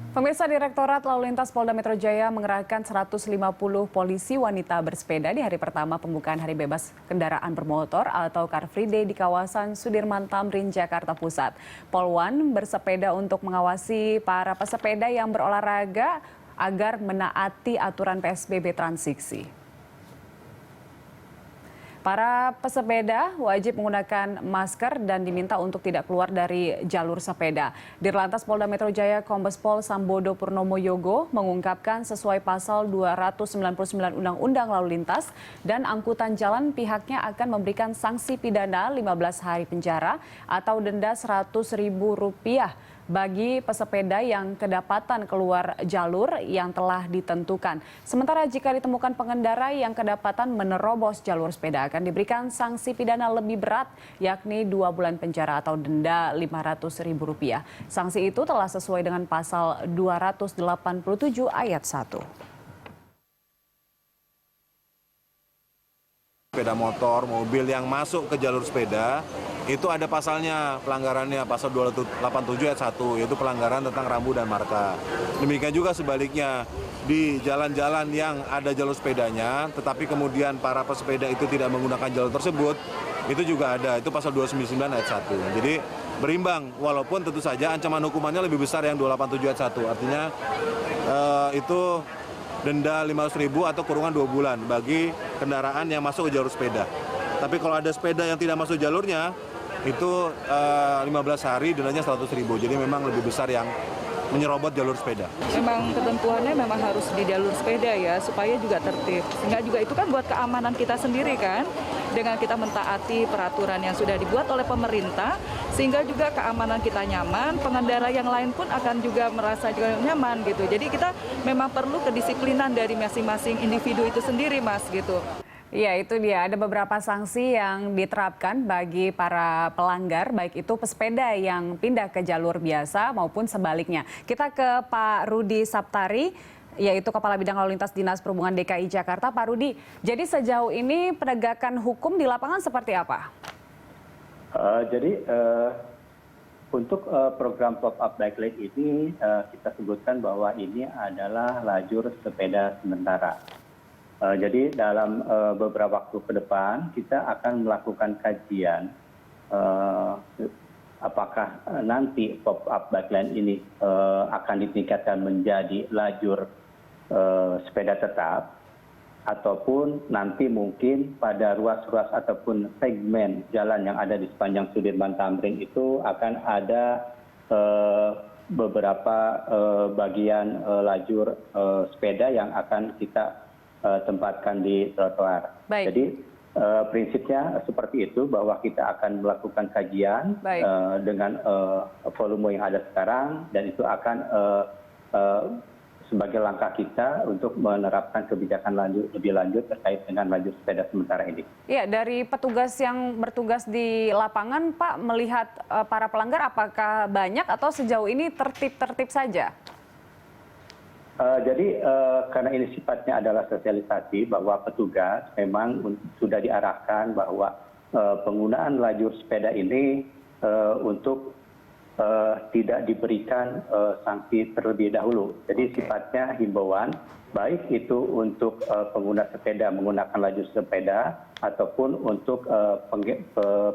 Pemirsa, Direktorat Lalu Lintas Polda Metro Jaya mengerahkan 150 polisi wanita bersepeda di hari pertama pembukaan Hari Bebas Kendaraan Bermotor atau Car Free Day di kawasan Sudirman Tamrin, Jakarta Pusat. Polwan bersepeda untuk mengawasi para pesepeda yang berolahraga agar menaati aturan PSBB transisi. Para pesepeda wajib menggunakan masker dan diminta untuk tidak keluar dari jalur sepeda. Dirlantas Polda Metro Jaya Kombes Pol Sambodo Purnomo Yogo mengungkapkan sesuai pasal 299 Undang-Undang Lalu Lintas dan Angkutan Jalan pihaknya akan memberikan sanksi pidana 15 hari penjara atau denda Rp100.000 bagi pesepeda yang kedapatan keluar jalur yang telah ditentukan. Sementara jika ditemukan pengendara yang kedapatan menerobos jalur sepeda akan diberikan sanksi pidana lebih berat, yakni 2 bulan penjara atau denda Rp500.000. Sanksi itu telah sesuai dengan pasal 287 ayat 1. Sepeda motor, mobil yang masuk ke jalur sepeda itu ada pasalnya, pelanggarannya pasal 287 ayat 1, yaitu pelanggaran tentang rambu dan marka. Demikian juga sebaliknya, di jalan-jalan yang ada jalur sepedanya tetapi kemudian para pesepeda itu tidak menggunakan jalur tersebut, itu juga ada, itu pasal 299 ayat 1. Jadi berimbang, walaupun tentu saja ancaman hukumannya lebih besar yang 287 ayat 1. Artinya itu denda Rp500.000 atau kurungan 2 bulan bagi kendaraan yang masuk ke jalur sepeda. Tapi kalau ada sepeda yang tidak masuk jalurnya, itu 15 hari dendanya Rp100.000. Jadi memang lebih besar yang menyerobot jalur sepeda. Memang ketentuannya memang harus di jalur sepeda ya, supaya juga tertib. Sehingga juga itu kan buat keamanan kita sendiri kan, dengan kita mentaati peraturan yang sudah dibuat oleh pemerintah, sehingga juga keamanan kita nyaman, pengendara yang lain pun akan juga merasa juga nyaman gitu. Jadi kita memang perlu kedisiplinan dari masing-masing individu itu sendiri, Mas, gitu. Ya, itu dia. Ada beberapa sanksi yang diterapkan bagi para pelanggar, baik itu pesepeda yang pindah ke jalur biasa maupun sebaliknya. Kita ke Pak Rudi Saptari, yaitu Kepala Bidang Lalu Lintas Dinas Perhubungan DKI Jakarta. Pak Rudi, jadi sejauh ini penegakan hukum di lapangan seperti apa? Untuk program pop-up bike lane ini kita sebutkan bahwa ini adalah lajur sepeda sementara. Jadi dalam beberapa waktu ke depan kita akan melakukan kajian apakah nanti pop-up bike lane ini akan ditingkatkan menjadi lajur sepeda tetap, ataupun nanti mungkin pada ruas-ruas ataupun segmen jalan yang ada di sepanjang Sudirman Tamrin itu akan ada beberapa bagian lajur sepeda yang akan kita tempatkan di trotoar. Jadi prinsipnya seperti itu, bahwa kita akan melakukan kajian dengan volume yang ada sekarang, dan itu akan sebagai langkah kita untuk menerapkan kebijakan lebih lanjut terkait dengan lajur sepeda sementara ini. Ya, dari petugas yang bertugas di lapangan, Pak, melihat para pelanggar apakah banyak atau sejauh ini tertib-tertib saja? Jadi karena ini sifatnya adalah sosialisasi, bahwa petugas memang sudah diarahkan bahwa penggunaan lajur sepeda ini untuk tidak diberikan sanksi terlebih dahulu. Jadi sifatnya himbauan, baik itu untuk pengguna sepeda menggunakan lajur sepeda, ataupun untuk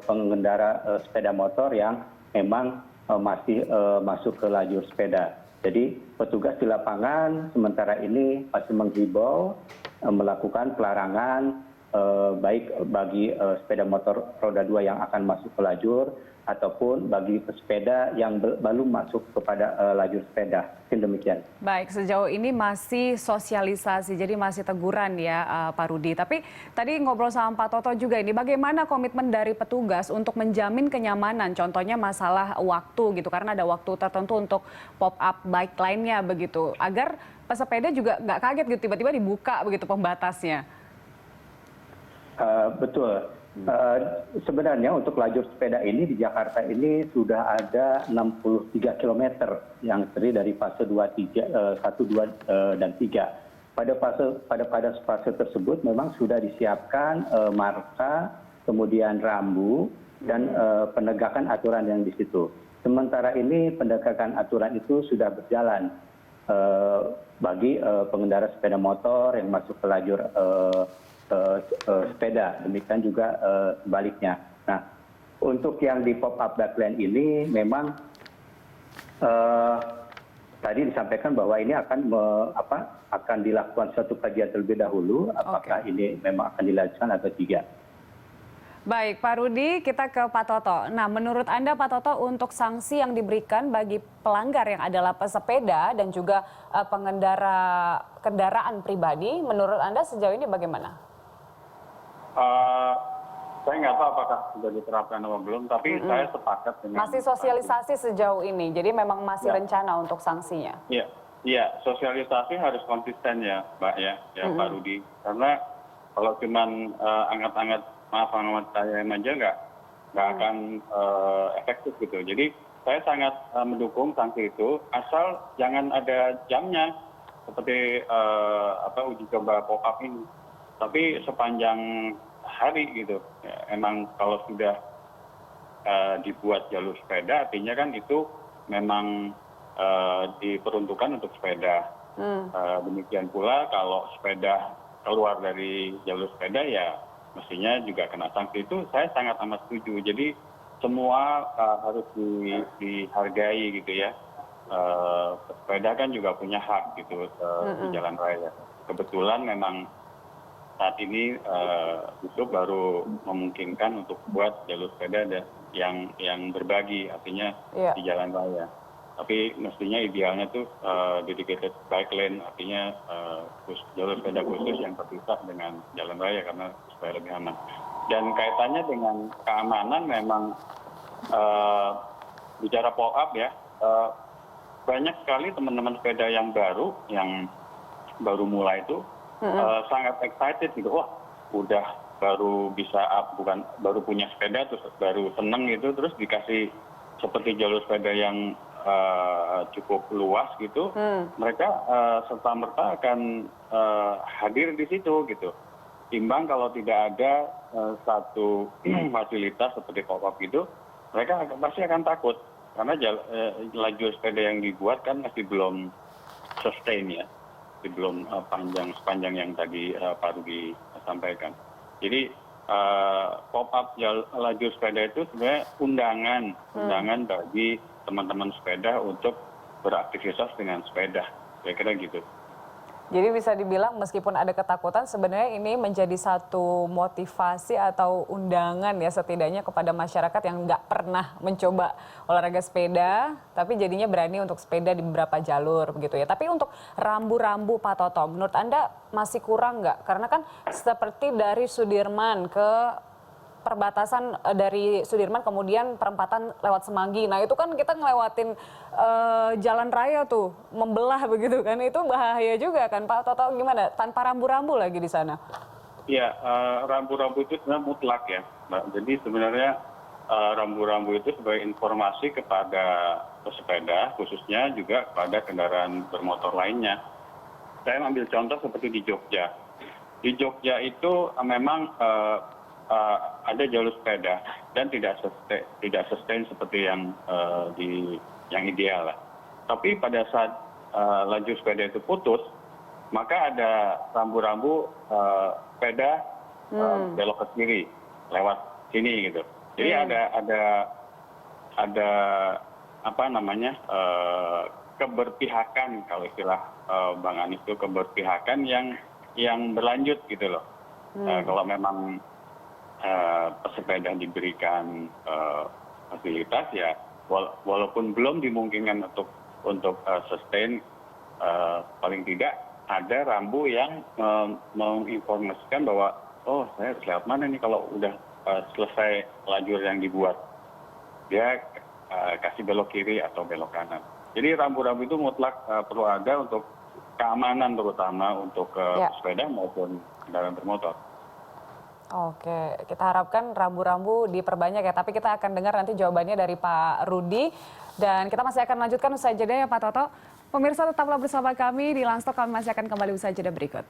pengendara sepeda motor yang memang masih masuk ke lajur sepeda. Jadi petugas di lapangan sementara ini masih menghimbau melakukan pelarangan baik bagi sepeda motor roda 2 yang akan masuk ke lajur, ataupun bagi pesepeda yang belum masuk kepada lajur sepeda. Demikian. Baik, sejauh ini masih sosialisasi, jadi masih teguran ya Pak Rudi. Tapi tadi ngobrol sama Pak Toto juga ini, bagaimana komitmen dari petugas untuk menjamin kenyamanan? Contohnya masalah waktu gitu, karena ada waktu tertentu untuk pop-up bike lainnya begitu, agar pesepeda juga nggak kaget gitu tiba-tiba dibuka begitu pembatasnya. Betul. Sebenarnya untuk lajur sepeda ini di Jakarta ini sudah ada 63 km yang terdiri dari fase 1, 2, dan 3. Pada fase tersebut memang sudah disiapkan marka, kemudian rambu, dan penegakan aturan yang di situ. Sementara ini penegakan aturan itu sudah berjalan. bagi pengendara sepeda motor yang masuk ke lajur sepeda, demikian juga sebaliknya. Nah, untuk yang di pop-up bike lane ini memang tadi disampaikan bahwa ini akan dilakukan suatu kajian terlebih dahulu, apakah ini memang akan dilanjutkan atau tidak. Baik, Pak Rudi, kita ke Pak Toto. Nah, menurut Anda, Pak Toto, untuk sanksi yang diberikan bagi pelanggar yang adalah pesepeda dan juga pengendara kendaraan pribadi, menurut Anda sejauh ini bagaimana? Saya nggak tahu apakah sudah diterapkan atau belum, tapi saya sepakat dengan... Masih sosialisasi sejauh ini, jadi memang masih rencana untuk sanksinya? Iya, sosialisasi harus konsisten ya, Mbak ya Pak Rudi. Karena kalau cuman anget-anget maaf saya aja nggak akan efektif gitu. Jadi saya sangat mendukung sanksi itu, asal jangan ada jamnya seperti uji coba pop-up ini. Tapi sepanjang hari gitu, ya, emang kalau sudah dibuat jalur sepeda, artinya kan itu memang diperuntukkan untuk sepeda. Demikian pula kalau sepeda keluar dari jalur sepeda ya mestinya juga kena sanksi. Itu saya sangat amat setuju. Jadi semua harus dihargai gitu ya. Sepeda kan juga punya hak gitu di jalan raya. Kebetulan memang saat ini itu baru memungkinkan untuk buat jalur sepeda yang berbagi, artinya di jalan raya. Tapi mestinya idealnya tuh dedicated bike lane, artinya jalur sepeda khusus yang terpisah dengan jalan raya karena supaya lebih aman. Dan kaitannya dengan keamanan memang bicara pop-up ya, banyak sekali teman-teman sepeda yang baru mulai itu sangat excited gitu. Wah, udah baru bisa baru punya sepeda terus baru seneng gitu, terus dikasih seperti jalur sepeda yang cukup luas gitu, mereka serta-merta akan hadir di situ gitu. Timbang kalau tidak ada satu fasilitas seperti pop-up gitu, mereka pasti akan takut. Karena lajur sepeda yang dibuat kan masih belum sustain ya, masih belum sepanjang yang tadi Pak Rudi sampaikan. Jadi pop-up lajur sepeda itu sebenarnya undangan bagi teman-teman sepeda untuk beraktivitas dengan sepeda, kira-kira gitu. Jadi bisa dibilang meskipun ada ketakutan, sebenarnya ini menjadi satu motivasi atau undangan ya setidaknya kepada masyarakat yang nggak pernah mencoba olahraga sepeda, tapi jadinya berani untuk sepeda di beberapa jalur begitu ya. Tapi untuk rambu-rambu Pak Toto, menurut Anda masih kurang nggak? Karena kan seperti dari Sudirman ke perbatasan dari Sudirman kemudian perempatan lewat Semanggi. Nah itu kan kita ngelewatin jalan raya tuh, membelah begitu kan. Itu bahaya juga kan Pak Toto, gimana? Tanpa rambu-rambu lagi di sana. Iya, rambu-rambu itu sebenarnya mutlak ya, Mbak. Jadi sebenarnya rambu-rambu itu sebagai informasi kepada pesepeda, khususnya juga kepada kendaraan bermotor lainnya. Saya ambil contoh seperti di Jogja. Di Jogja itu memang ada jalur sepeda dan tidak sustain seperti yang ideal lah. Tapi pada saat lajur sepeda itu putus, maka ada rambu-rambu sepeda belok ke kiri lewat sini gitu. Jadi ada apa namanya keberpihakan, kalau istilah Bang Anies itu keberpihakan yang berlanjut gitu loh. Kalau memang pesepeda diberikan fasilitas ya, walaupun belum dimungkinkan untuk sustain, paling tidak ada rambu yang menginformasikan bahwa oh saya harus lewat mana nih kalau udah selesai lajur yang dibuat, dia kasih belok kiri atau belok kanan. Jadi rambu-rambu itu mutlak perlu ada untuk keamanan, terutama untuk sepeda maupun kendaraan bermotor. Oke, kita harapkan rambu-rambu diperbanyak ya. Tapi kita akan dengar nanti jawabannya dari Pak Rudi. Dan kita masih akan lanjutkan usai jeda ya Pak Toto. Pemirsa tetaplah bersama kami di Langstok, kami masih akan kembali usai jeda berikut.